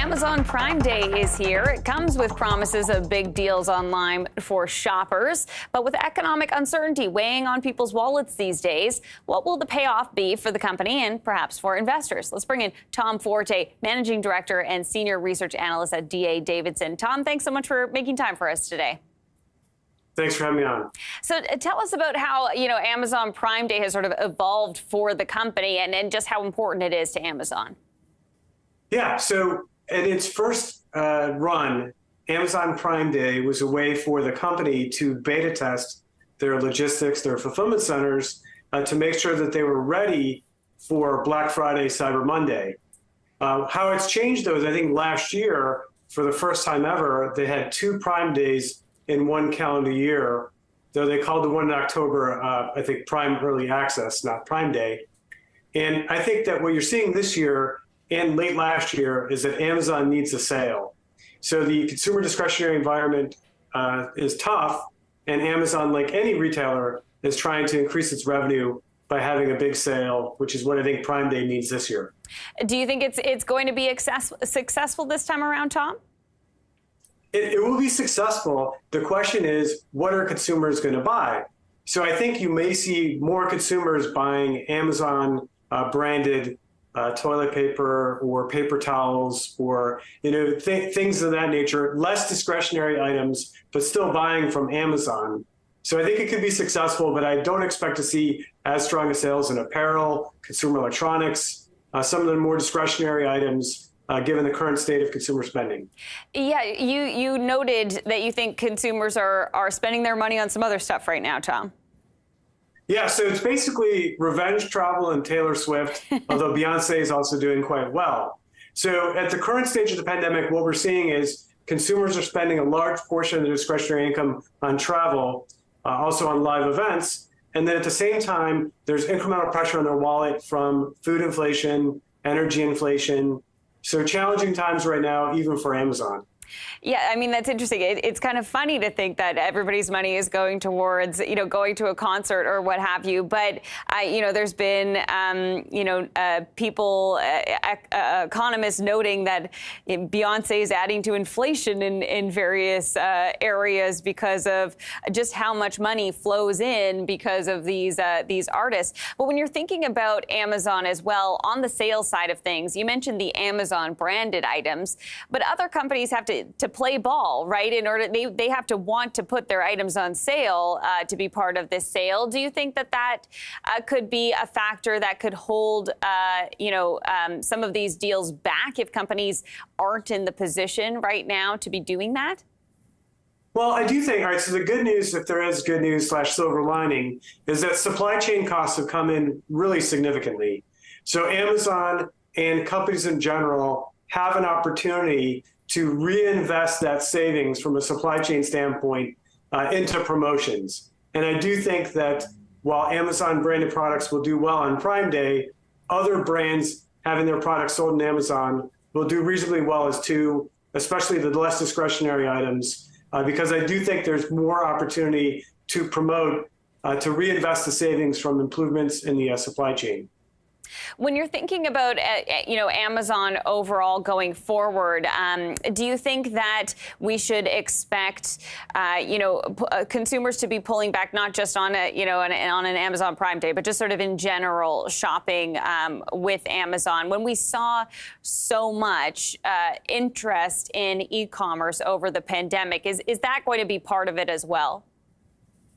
Amazon Prime Day is here. It comes with promises of big deals online for shoppers. But with economic uncertainty weighing on people's wallets these days, what will the payoff be for the company and perhaps for investors? Let's bring in Tom Forte, Managing Director and Senior Research Analyst at D.A. Davidson. Tom, thanks so much for making time for us today. Thanks for having me on. So tell us about how, Amazon Prime Day has sort of evolved for the company and just how important it is to Amazon. Yeah, so in its first run, Amazon Prime Day was a way for the company to beta test their logistics, their fulfillment centers, to make sure that they were ready for Black Friday, Cyber Monday. How it's changed, though, is I think last year, for the first time ever, they had 2 Prime Days in one calendar year, though they called the one in October, I think, Prime Early Access, not Prime Day. And I think that what you're seeing this year and late last year is that Amazon needs a sale. So the consumer discretionary environment is tough, and Amazon, like any retailer, is trying to increase its revenue by having a big sale, which is what I think Prime Day needs this year. Do you think it's going to be successful this time around, Tom? It will be successful. The question is, what are consumers going to buy? So I think you may see more consumers buying Amazon branded toilet paper or paper towels or things of that nature, less discretionary items, but still buying from Amazon. So I think it could be successful, but I don't expect to see as strong a sales in apparel, consumer electronics, some of the more discretionary items, given the current state of consumer spending. Yeah, you noted that you think consumers are spending their money on some other stuff right now, Tom. Yeah, so it's basically revenge travel and Taylor Swift, although Beyonce is also doing quite well. So at the current stage of the pandemic, what we're seeing is consumers are spending a large portion of their discretionary income on travel, also on live events. And then at the same time, there's incremental pressure on their wallet from food inflation, energy inflation. So challenging times right now, even for Amazon. Yeah, I mean, that's interesting. It's kind of funny to think that everybody's money is going towards, going to a concert or what have you. But, there's been, economists noting that Beyonce is adding to inflation in various areas because of just how much money flows in because of these artists. But when you're thinking about Amazon as well, on the sales side of things, you mentioned the Amazon branded items, but other companies have to play ball, right? In order, they have to want to put their items on sale to be part of this sale. Do you think that could be a factor that could hold, some of these deals back if companies aren't in the position right now to be doing that? Well, I do think, all right, so the good news, if there is good news / silver lining, is that supply chain costs have come in really significantly. So Amazon and companies in general have an opportunity to reinvest that savings from a supply chain standpoint into promotions. And I do think that while Amazon branded products will do well on Prime Day, other brands having their products sold in Amazon will do reasonably well as too, especially the less discretionary items, because I do think there's more opportunity to promote, to reinvest the savings from improvements in the supply chain. When you're thinking about, Amazon overall going forward, do you think that we should expect, consumers to be pulling back, not just on on an Amazon Prime Day, but just sort of in general shopping with Amazon? When we saw so much interest in e-commerce over the pandemic, is that going to be part of it as well?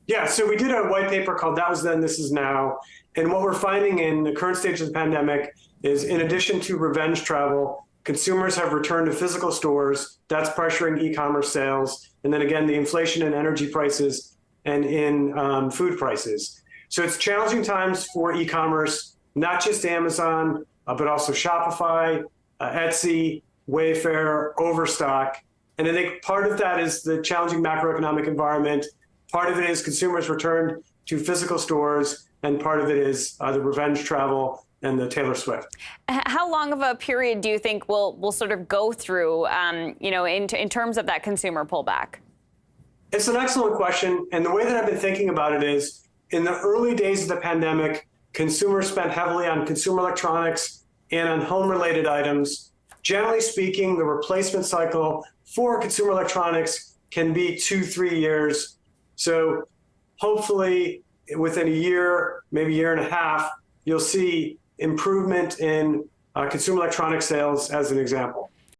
Yeah, so we did a white paper called That Was Then, This Is Now. And what we're finding in the current stage of the pandemic is, in addition to revenge travel, consumers have returned to physical stores. That's pressuring e-commerce sales. And then again, the inflation in energy prices and in food prices. So it's challenging times for e-commerce, not just Amazon, but also Shopify, Etsy, Wayfair, Overstock. And I think part of that is the challenging macroeconomic environment. Part of it is consumers returned to physical stores, and part of it is the revenge travel and the Taylor Swift. How long of a period do you think we'll sort of go through, in terms of that consumer pullback? It's an excellent question. And the way that I've been thinking about it is, in the early days of the pandemic, consumers spent heavily on consumer electronics and on home-related items. generally speaking, the replacement cycle for consumer electronics can be 2-3 years. So hopefully within a year, maybe a year and a half, you'll see improvement in consumer electronic sales as an example.